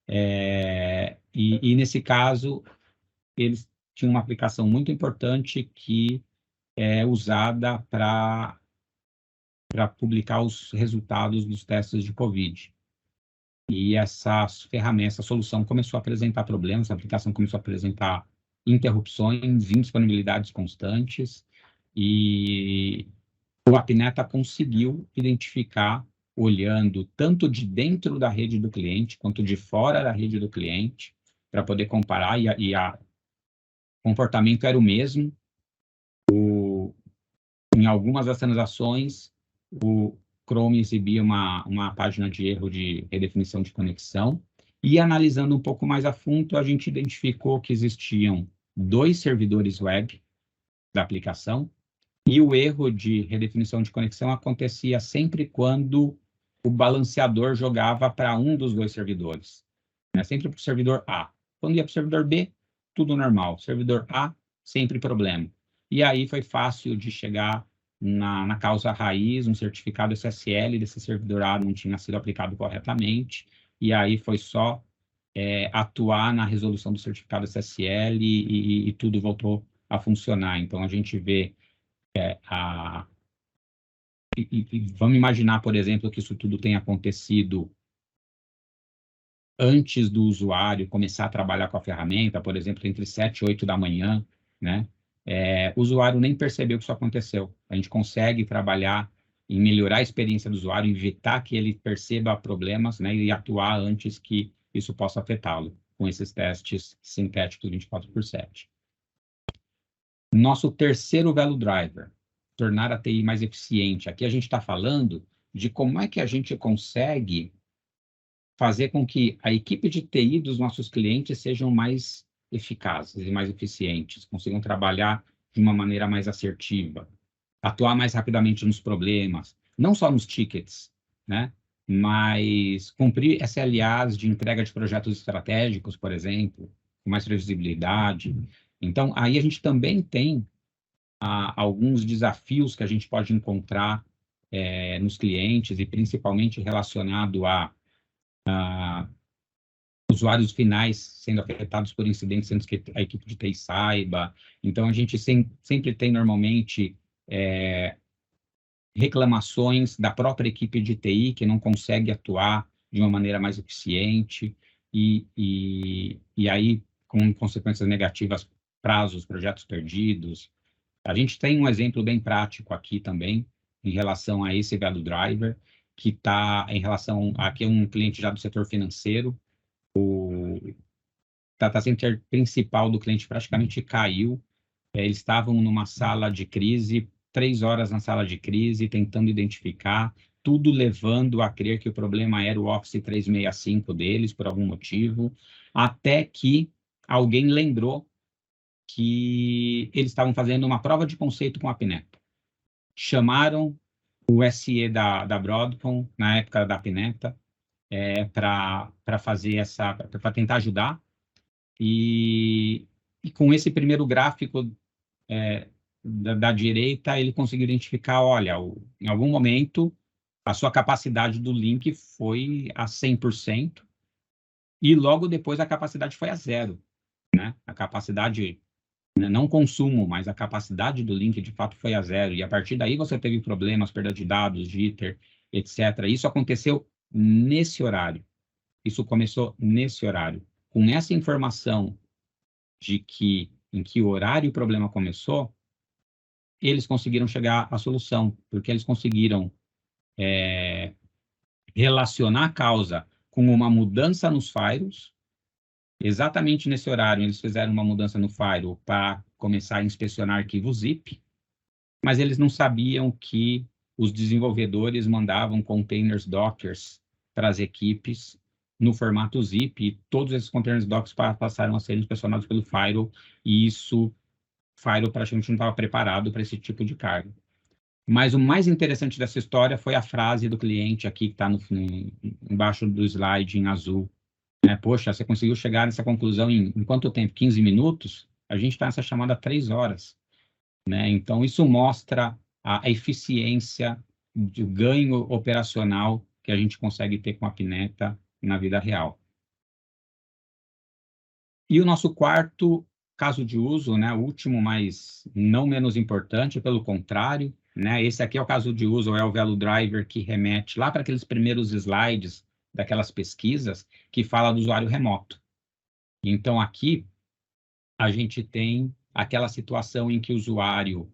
[SPEAKER 4] e nesse caso, eles tinham uma aplicação muito importante que é usada para publicar os resultados dos testes de COVID. E essa ferramenta, essa solução começou a apresentar problemas, a aplicação começou a apresentar interrupções, indisponibilidades constantes, e o Apneta conseguiu identificar, olhando tanto de dentro da rede do cliente, quanto de fora da rede do cliente, para poder comparar, e o comportamento era o mesmo. Em algumas das transações, o Chrome exibia uma página de erro de redefinição de conexão, e analisando um pouco mais a fundo, a gente identificou que existiam 2 servidores web da aplicação, e o erro de redefinição de conexão acontecia sempre quando o balanceador jogava para um dos 2 servidores, né? Sempre para o servidor A. Quando ia para o servidor B, tudo normal. Servidor A, sempre problema. E aí foi fácil de chegar na causa raiz, um certificado SSL desse servidor A não tinha sido aplicado corretamente, e aí foi só atuar na resolução do certificado SSL e tudo voltou a funcionar. Então, a gente vê vamos imaginar, por exemplo, que isso tudo tenha acontecido antes do usuário começar a trabalhar com a ferramenta, por exemplo, entre 7 e 8 da manhã, né? O usuário nem percebeu que isso aconteceu. A gente consegue trabalhar em melhorar a experiência do usuário, evitar que ele perceba problemas, né, e atuar antes que isso possa afetá-lo, com esses testes sintéticos 24/7. Nosso terceiro value driver, tornar a TI mais eficiente. Aqui a gente está falando de como é que a gente consegue fazer com que a equipe de TI dos nossos clientes sejam mais eficazes e mais eficientes, consigam trabalhar de uma maneira mais assertiva, atuar mais rapidamente nos problemas, não só nos tickets, né? Mas cumprir SLAs de entrega de projetos estratégicos, por exemplo, com mais previsibilidade. Então, aí a gente também tem alguns desafios que a gente pode encontrar nos clientes, e principalmente relacionado a usuários finais sendo afetados por incidentes antes que a equipe de TI saiba. Então, a gente sempre tem, normalmente, reclamações da própria equipe de TI que não consegue atuar de uma maneira mais eficiente, e aí, com consequências negativas, prazos, projetos perdidos. A gente tem um exemplo bem prático aqui também, em relação a esse value driver, que está em relação, aqui é um cliente já do setor financeiro, o data center principal do cliente praticamente caiu, eles estavam numa sala de crise, 3 horas na sala de crise, tentando identificar, tudo levando a crer que o problema era o Office 365 deles, por algum motivo, até que alguém lembrou que eles estavam fazendo uma prova de conceito com a Apneta. Chamaram o SE da Broadcom, na época da Apneta, para fazer para tentar ajudar, e com esse primeiro gráfico da direita, ele conseguiu identificar, olha, em algum momento, a sua capacidade do link foi a 100%, e logo depois a capacidade foi a 0, né? A capacidade, não consumo, mas a capacidade do link, de fato, foi a 0. E a partir daí você teve problemas, perda de dados, jitter, etc. Isso aconteceu nesse horário. Isso começou nesse horário. Com essa informação de em que horário o problema começou, eles conseguiram chegar à solução, porque eles conseguiram relacionar a causa com uma mudança nos firewalls. Exatamente nesse horário, eles fizeram uma mudança no firewall para começar a inspecionar arquivos zip, mas eles não sabiam que os desenvolvedores mandavam containers Dockers para as equipes no formato zip, e todos esses containers Dockers passaram a ser inspecionados pelo Firewall, e isso, Firewall praticamente não estava preparado para esse tipo de carga. Mas o mais interessante dessa história foi a frase do cliente aqui, que está embaixo do slide em azul. Né? Poxa, você conseguiu chegar nessa conclusão em quanto tempo? 15 minutos? A gente está nessa chamada há 3 horas. Né? Então, isso mostra a eficiência de ganho operacional que a gente consegue ter com a Pineta na vida real. E o nosso quarto caso de uso, né, o último, mas não menos importante, pelo contrário, né, esse aqui é o caso de uso, é o Velo Driver, que remete lá para aqueles primeiros slides daquelas pesquisas que fala do usuário remoto. Então, aqui, a gente tem aquela situação em que o usuário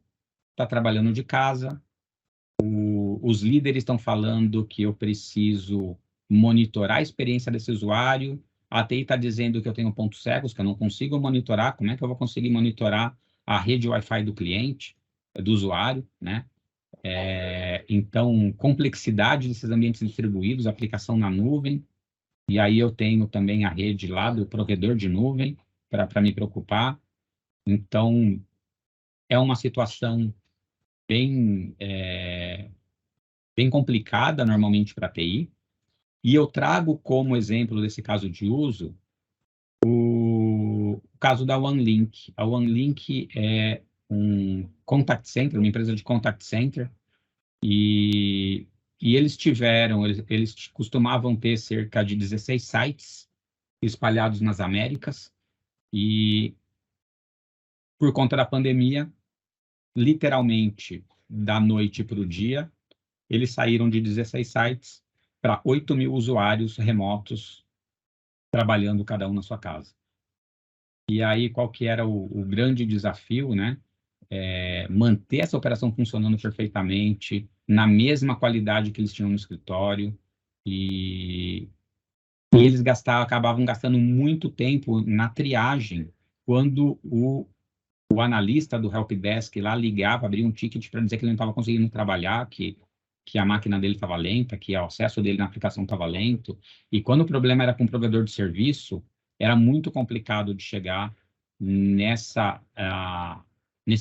[SPEAKER 4] está trabalhando de casa, os líderes estão falando que eu preciso monitorar a experiência desse usuário, a TI está dizendo que eu tenho pontos cegos, que eu não consigo monitorar, como é que eu vou conseguir monitorar a rede Wi-Fi do cliente, do usuário, né? Então, complexidade desses ambientes distribuídos, aplicação na nuvem, e aí eu tenho também a rede lá do provedor de nuvem para me preocupar. Então, é uma situação bem complicada, normalmente, para a TI. E eu trago como exemplo desse caso de uso o caso da OneLink. A OneLink é um contact center, uma empresa de contact center, e eles costumavam ter cerca de 16 sites espalhados nas Américas, e por conta da pandemia, literalmente, da noite para o dia, eles saíram de 16 sites para 8.000 usuários remotos trabalhando cada um na sua casa. E aí, qual que era o grande desafio, né? Manter essa operação funcionando perfeitamente, na mesma qualidade que eles tinham no escritório, e eles acabavam gastando muito tempo na triagem, quando o analista do helpdesk lá ligava, abria um ticket para dizer que ele não estava conseguindo trabalhar, que a máquina dele estava lenta, que o acesso dele na aplicação estava lento. E quando o problema era com o provedor de serviço, era muito complicado de chegar nesse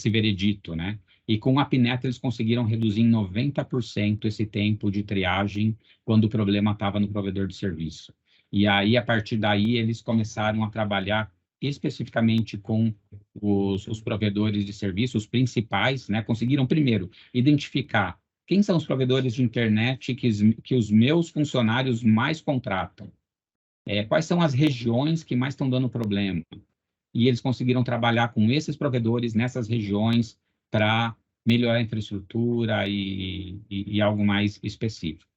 [SPEAKER 4] veredito, né? E com a Pineta eles conseguiram reduzir em 90% esse tempo de triagem quando o problema estava no provedor de serviço. E aí, a partir daí, eles começaram a trabalhar especificamente com os provedores de serviço, os principais, né? Conseguiram, primeiro, identificar quem são os provedores de internet que os meus funcionários mais contratam. Quais são as regiões que mais estão dando problema? E eles conseguiram trabalhar com esses provedores nessas regiões para melhorar a infraestrutura e algo mais específico.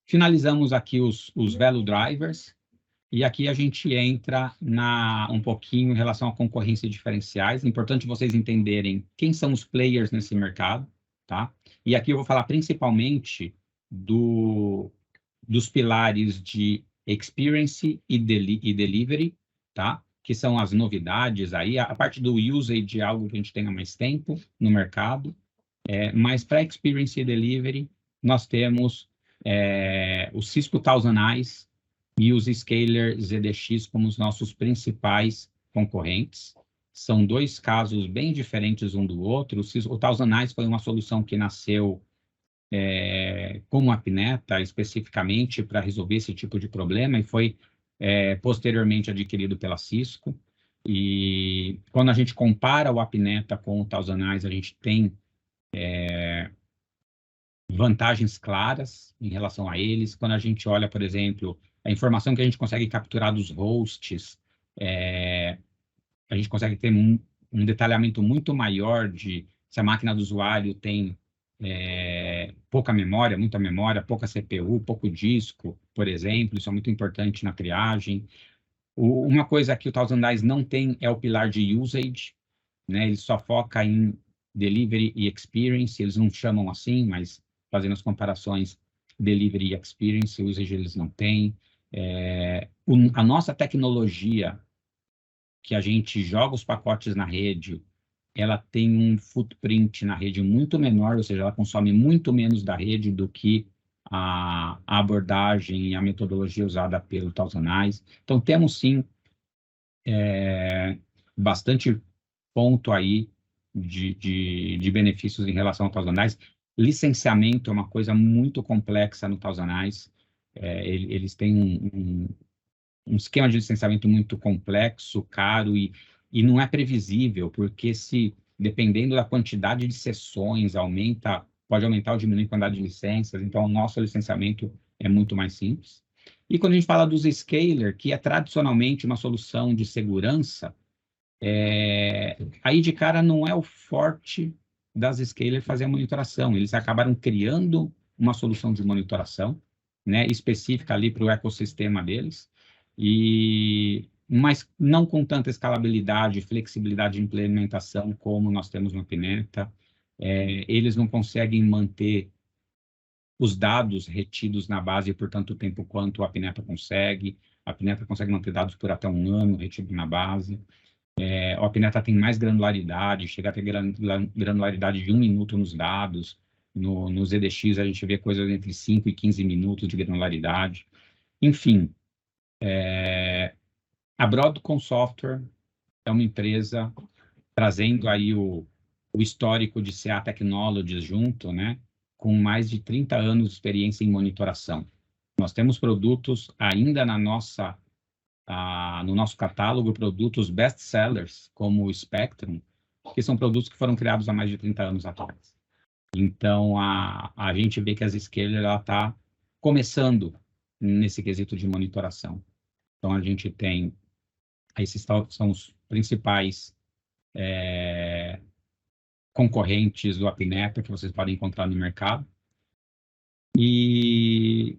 [SPEAKER 4] Finalizamos aqui os Velo Drivers, e aqui a gente entra um pouquinho em relação à concorrência e diferenciais. É importante vocês entenderem quem são os players nesse mercado, tá? E aqui eu vou falar principalmente dos pilares de experience e delivery, tá? Que são as novidades aí. A parte do usage é algo que a gente tem há mais tempo no mercado, mas para experience e delivery, nós temos os Cisco Thousand Eyes e os Scaler ZDX como os nossos principais concorrentes. São 2 casos bem diferentes um do outro. O Thousand Eyes foi uma solução que nasceu como a Pineta, especificamente para resolver esse tipo de problema, e foi posteriormente adquirido pela Cisco. E quando a gente compara o Apineta com o Thousand Eyes, a gente tem vantagens claras em relação a eles. Quando a gente olha, por exemplo, a informação que a gente consegue capturar dos hosts, a gente consegue ter um detalhamento muito maior de se a máquina do usuário tem pouca memória, muita memória, pouca CPU, pouco disco, por exemplo. Isso é muito importante na triagem. Uma coisa que o Thousand Eyes não tem é o pilar de usage, né? Ele só foca em delivery e experience. Eles não chamam assim, mas fazendo as comparações, delivery e experience, usage eles não têm. A nossa tecnologia, que a gente joga os pacotes na rede ela tem um footprint na rede muito menor, ou seja, ela consome muito menos da rede do que a abordagem e a metodologia usada pelo ThousandEyes. Então, temos sim bastante ponto aí de benefícios em relação ao ThousandEyes. Licenciamento é uma coisa muito complexa no ThousandEyes. Eles têm um esquema de licenciamento muito complexo, caro e não é previsível, porque dependendo da quantidade de sessões, pode aumentar ou diminuir a quantidade de licenças, então o nosso licenciamento é muito mais simples. E quando a gente fala dos scaler, que é tradicionalmente uma solução de segurança, aí de cara não é o forte das scaler fazer a monitoração, eles acabaram criando uma solução de monitoração, né, específica ali para o ecossistema deles, mas não com tanta escalabilidade e flexibilidade de implementação como nós temos no Apineta. Eles não conseguem manter os dados retidos na base por tanto tempo quanto o Apineta consegue. A Apineta consegue manter dados por até 1 ano retido na base. O Apineta tem mais granularidade, chega a ter granularidade de 1 minuto nos dados. No ZDX a gente vê coisas entre 5 e 15 minutos de granularidade. Enfim, a Broadcom Software é uma empresa trazendo aí o histórico de CA Technologies junto, né, com mais de 30 anos de experiência em monitoração. Nós temos produtos ainda no nosso catálogo, produtos best-sellers, como o Spectrum, que são produtos que foram criados há mais de 30 anos atrás. Então, a gente vê que a Zscaler está começando nesse quesito de monitoração. Então, a gente tem, esses são os principais concorrentes do Apineta que vocês podem encontrar no mercado. E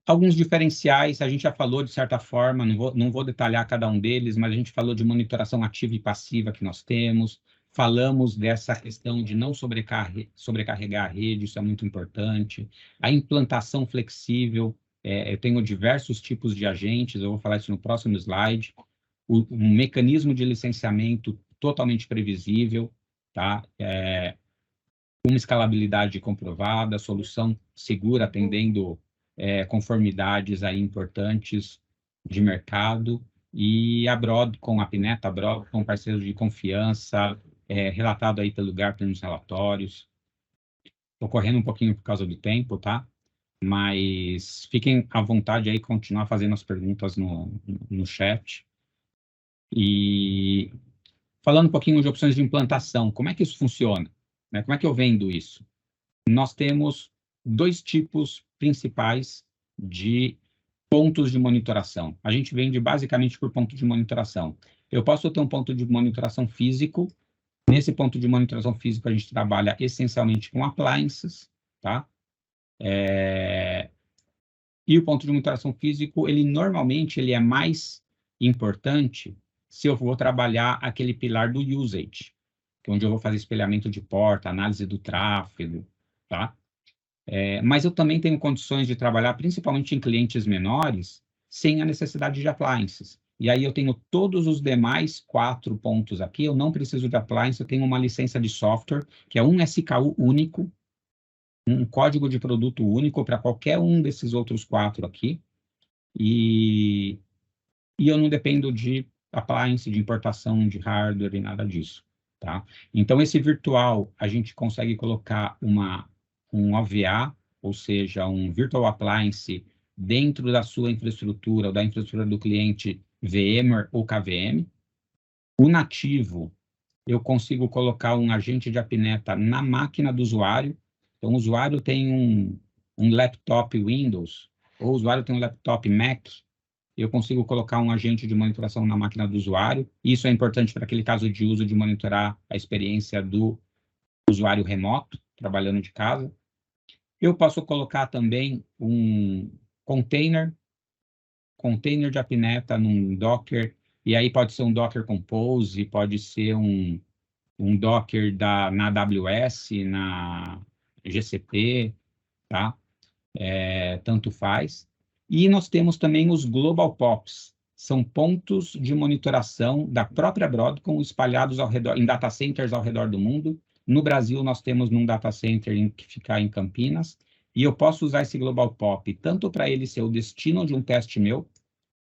[SPEAKER 4] alguns diferenciais, a gente já falou de certa forma, não vou detalhar cada um deles, mas a gente falou de monitoração ativa e passiva que nós temos, falamos dessa questão de não sobrecarregar a rede, isso é muito importante. A implantação flexível, eu tenho diversos tipos de agentes, eu vou falar isso no próximo slide. Um mecanismo de licenciamento totalmente previsível, tá? Uma escalabilidade comprovada, solução segura, atendendo conformidades aí importantes de mercado, e a Broadcom, a Apineta, a Broadcom, parceiros de confiança, relatado aí pelo Gartner nos relatórios. Estou correndo um pouquinho por causa do tempo, tá? Mas fiquem à vontade aí, continuar fazendo as perguntas no chat. E falando um pouquinho de opções de implantação, como é que isso funciona? Né? Como é que eu vendo isso? Nós temos 2 tipos principais de pontos de monitoração. A gente vende basicamente por ponto de monitoração. Eu posso ter um ponto de monitoração físico. Nesse ponto de monitoração físico, a gente trabalha essencialmente com appliances, tá? E o ponto de monitoração físico, normalmente ele é mais importante se eu vou trabalhar aquele pilar do usage, que é onde eu vou fazer espelhamento de porta, análise do tráfego, tá? Mas eu também tenho condições de trabalhar, principalmente em clientes menores, sem a necessidade de appliances. E aí eu tenho todos os demais 4 pontos aqui, eu não preciso de appliance, eu tenho uma licença de software, que é um SKU único, um código de produto único para qualquer um desses outros 4 aqui, e eu não dependo de appliance, de importação de hardware e nada disso, tá? Então, esse virtual, a gente consegue colocar um OVA, ou seja, um Virtual Appliance, dentro da sua infraestrutura, ou da infraestrutura do cliente VMware ou KVM. O nativo, eu consigo colocar um agente de Apineta na máquina do usuário. Então, o usuário tem um laptop Windows, ou o usuário tem um laptop Mac, eu consigo colocar um agente de monitoração na máquina do usuário. Isso é importante para aquele caso de uso de monitorar a experiência do usuário remoto, trabalhando de casa. Eu posso colocar também um container de Apineta num Docker, e aí pode ser um Docker Compose, pode ser um Docker na AWS, na GCP, tá? Tanto faz. E nós temos também os Global POPs. são pontos de monitoração da própria Broadcom espalhados ao redor, em data centers ao redor do mundo. No Brasil, nós temos num data center que fica em Campinas, e eu posso usar esse Global POP tanto para ele ser o destino de um teste meu.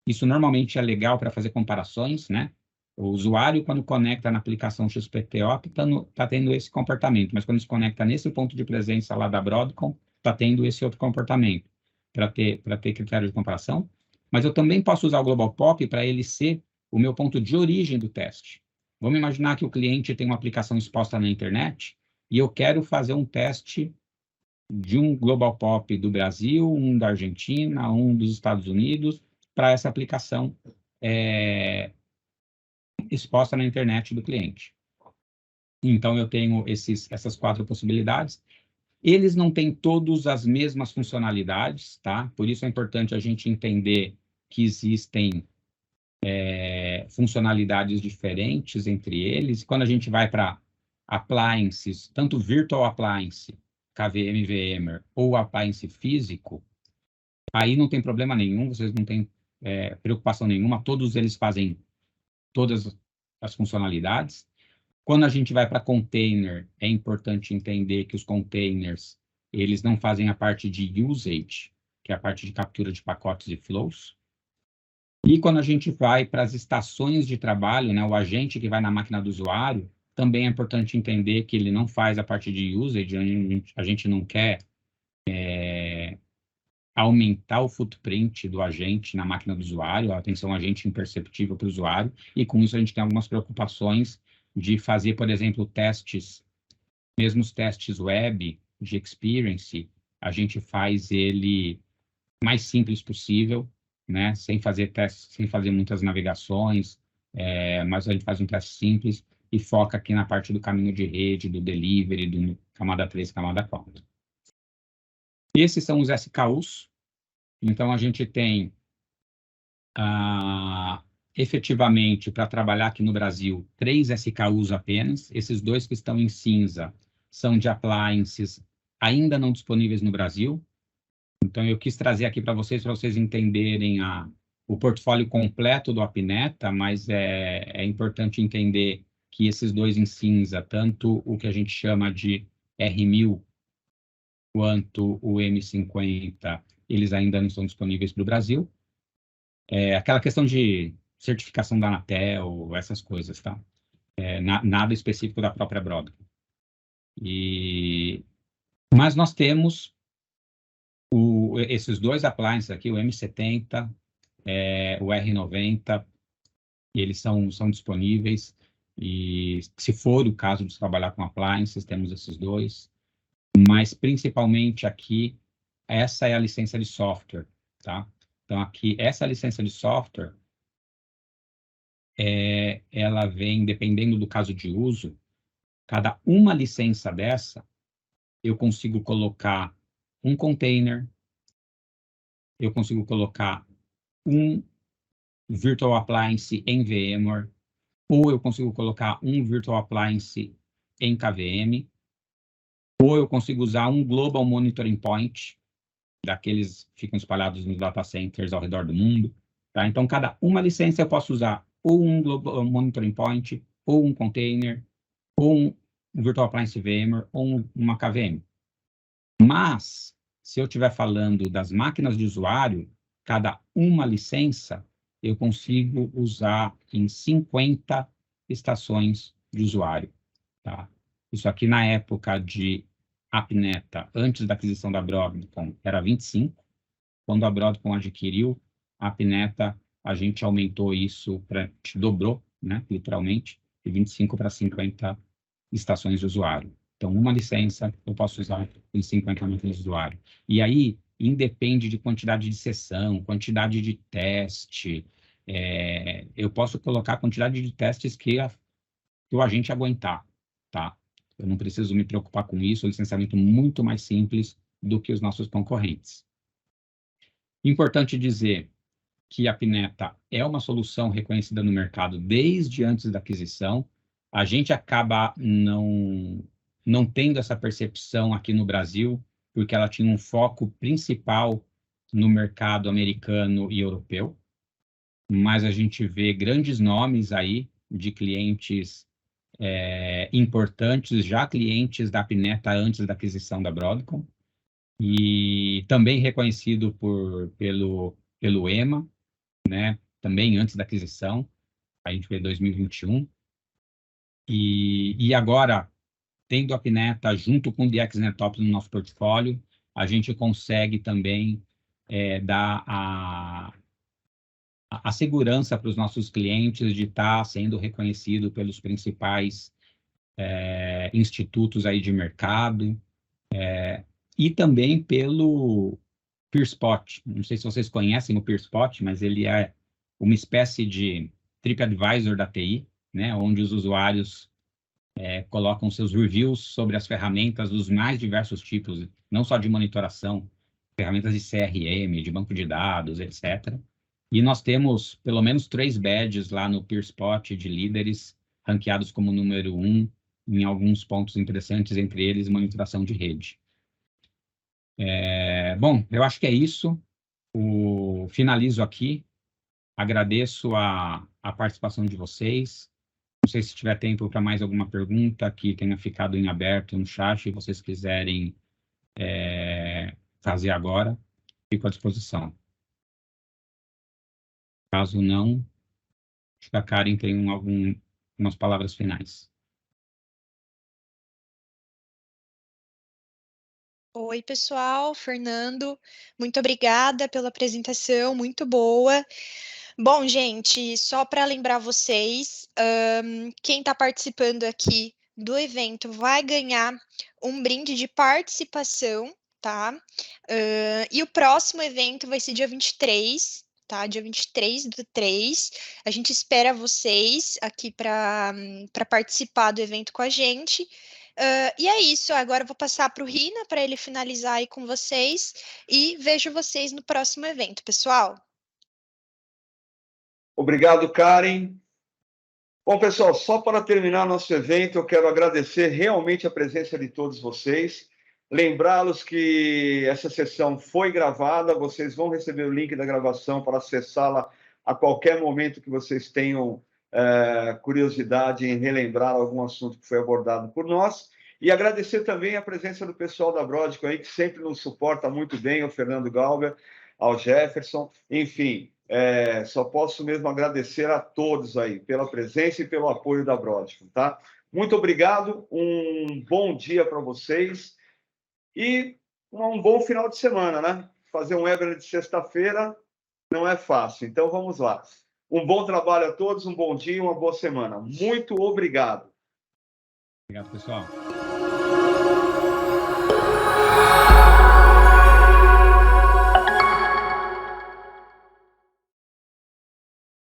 [SPEAKER 4] Isso normalmente é legal para fazer comparações, né? O usuário, quando conecta na aplicação XPTOP, está tendo esse comportamento, mas quando se conecta nesse ponto de presença lá da Broadcom, está tendo esse outro comportamento, para ter critério de comparação. Mas eu também posso usar o Global POP para ele ser o meu ponto de origem do teste. Vamos imaginar que o cliente tem uma aplicação exposta na internet e eu quero fazer um teste de um Global POP do Brasil, um da Argentina, um dos Estados Unidos, para essa aplicação exposta na internet do cliente. Então, eu tenho essas 4 possibilidades. Eles não têm todas as mesmas funcionalidades, tá? Por isso é importante a gente entender que existem funcionalidades diferentes entre eles. Quando a gente vai para appliances, tanto Virtual Appliance, KVM, VMware, ou appliance físico, aí não tem problema nenhum, vocês não têm preocupação nenhuma, todos eles fazem todas as funcionalidades. Quando a gente vai para container, é importante entender que os containers, eles não fazem a parte de usage, que é a parte de captura de pacotes e flows. E quando a gente vai para as estações de trabalho, né, o agente que vai na máquina do usuário, também é importante entender que ele não faz a parte de usage, a gente não quer aumentar o footprint do agente na máquina do usuário, atenção, agente imperceptível para o usuário, e com isso a gente tem algumas preocupações de fazer, por exemplo, testes, mesmo os testes web de experience, a gente faz ele mais simples possível, né, sem fazer testes, sem fazer muitas navegações, mas a gente faz um teste simples e foca aqui na parte do caminho de rede, do delivery, do camada 3, camada 4. Esses são os SKUs. Então, a gente tem, efetivamente, para trabalhar aqui no Brasil, 3 SKUs apenas. Esses 2 que estão em cinza são de appliances ainda não disponíveis no Brasil. Então, eu quis trazer aqui para vocês entenderem o portfólio completo do Apneta, mas é importante entender que esses 2 em cinza, tanto o que a gente chama de R1000 quanto o M50, eles ainda não estão disponíveis para o Brasil. Aquela questão de certificação da Anatel, essas coisas, tá? Nada específico da própria Broadcom. Mas nós temos esses 2 appliances aqui, o M70, o R90, e eles são disponíveis, e se for o caso de trabalhar com appliances, temos esses 2, mas principalmente aqui, essa é a licença de software, tá? Então, aqui, essa licença de software, ela vem, dependendo do caso de uso, cada uma licença dessa, eu consigo colocar um container, eu consigo colocar um Virtual Appliance em VMware, ou eu consigo colocar um Virtual Appliance em KVM, ou eu consigo usar um Global Monitoring Point, daqueles que ficam espalhados nos data centers ao redor do mundo, tá? Então, cada uma licença eu posso usar ou um Global Monitoring Point, ou um container, ou um Virtual Appliance VMware, ou uma KVM. Mas, se eu estiver falando das máquinas de usuário, cada uma licença eu consigo usar em 50 estações de usuário, tá? Isso aqui na época de Apneta, antes da aquisição da Broadcom, era 25. Quando a Broadcom adquiriu a Apneta, a gente aumentou isso, dobrou, né, literalmente, de 25 para 50 estações de usuário. Então, uma licença eu posso usar em 50 máquinas de usuário. E aí, independe de quantidade de sessão, quantidade de teste. Eu posso colocar a quantidade de testes que o agente aguentar, tá? Eu não preciso me preocupar com isso, é um licenciamento muito mais simples do que os nossos concorrentes. Importante dizer que a Apneta é uma solução reconhecida no mercado desde antes da aquisição. A gente acaba não tendo essa percepção aqui no Brasil, porque ela tinha um foco principal no mercado americano e europeu. mas a gente vê grandes nomes aí de clientes importantes, já clientes da Apneta antes da aquisição da Broadcom, e também reconhecido pelo EMA, né? Também antes da aquisição, a gente vê 2021. E agora, tendo a Apneta junto com o DX Netop no nosso portfólio, a gente consegue também dar a segurança para os nossos clientes de estar sendo reconhecido pelos principais institutos aí de mercado, e também pelo PeerSpot. Não sei se vocês conhecem o PeerSpot, mas ele é uma espécie de TripAdvisor da TI, né, onde os usuários colocam seus reviews sobre as ferramentas dos mais diversos tipos, não só de monitoração, ferramentas de CRM, de banco de dados, etc. E nós temos pelo menos 3 badges lá no PeerSpot de líderes, ranqueados como número 1 em alguns pontos interessantes, entre eles monitoração de rede. Bom, eu acho que é isso. Finalizo aqui. Agradeço a participação de vocês. Não sei se tiver tempo para mais alguma pergunta que tenha ficado em aberto no chat, se vocês quiserem fazer agora, fico à disposição. Caso não, acho que a Karen tem algumas palavras finais.
[SPEAKER 2] Oi, pessoal, Fernando, muito obrigada pela apresentação, muito boa. Bom, gente, só para lembrar vocês, quem está participando aqui do evento vai ganhar um brinde de participação, tá? E o próximo evento vai ser dia 23, tá? Dia 23/3. A gente espera vocês aqui para participar do evento com a gente. E é isso, agora eu vou passar para o Rina para ele finalizar aí com vocês e vejo vocês no próximo evento, pessoal.
[SPEAKER 1] Obrigado, Karen. Bom, pessoal, só para terminar nosso evento, eu quero agradecer realmente a presença de todos vocês. Lembrá-los que essa sessão foi gravada, vocês vão receber o link da gravação para acessá-la a qualquer momento que vocês tenham curiosidade em relembrar algum assunto que foi abordado por nós. E agradecer também a presença do pessoal da Broadcom aí, que sempre nos suporta muito bem, ao Fernando Galber, ao Jefferson, enfim. Só posso mesmo agradecer a todos aí pela presença e pelo apoio da Broadcom, tá? Muito obrigado, um bom dia para vocês e um bom final de semana, né? Fazer um webinar de sexta-feira não é fácil, então vamos lá. Um bom trabalho a todos, um bom dia e uma boa semana. Muito obrigado.
[SPEAKER 4] Obrigado, pessoal.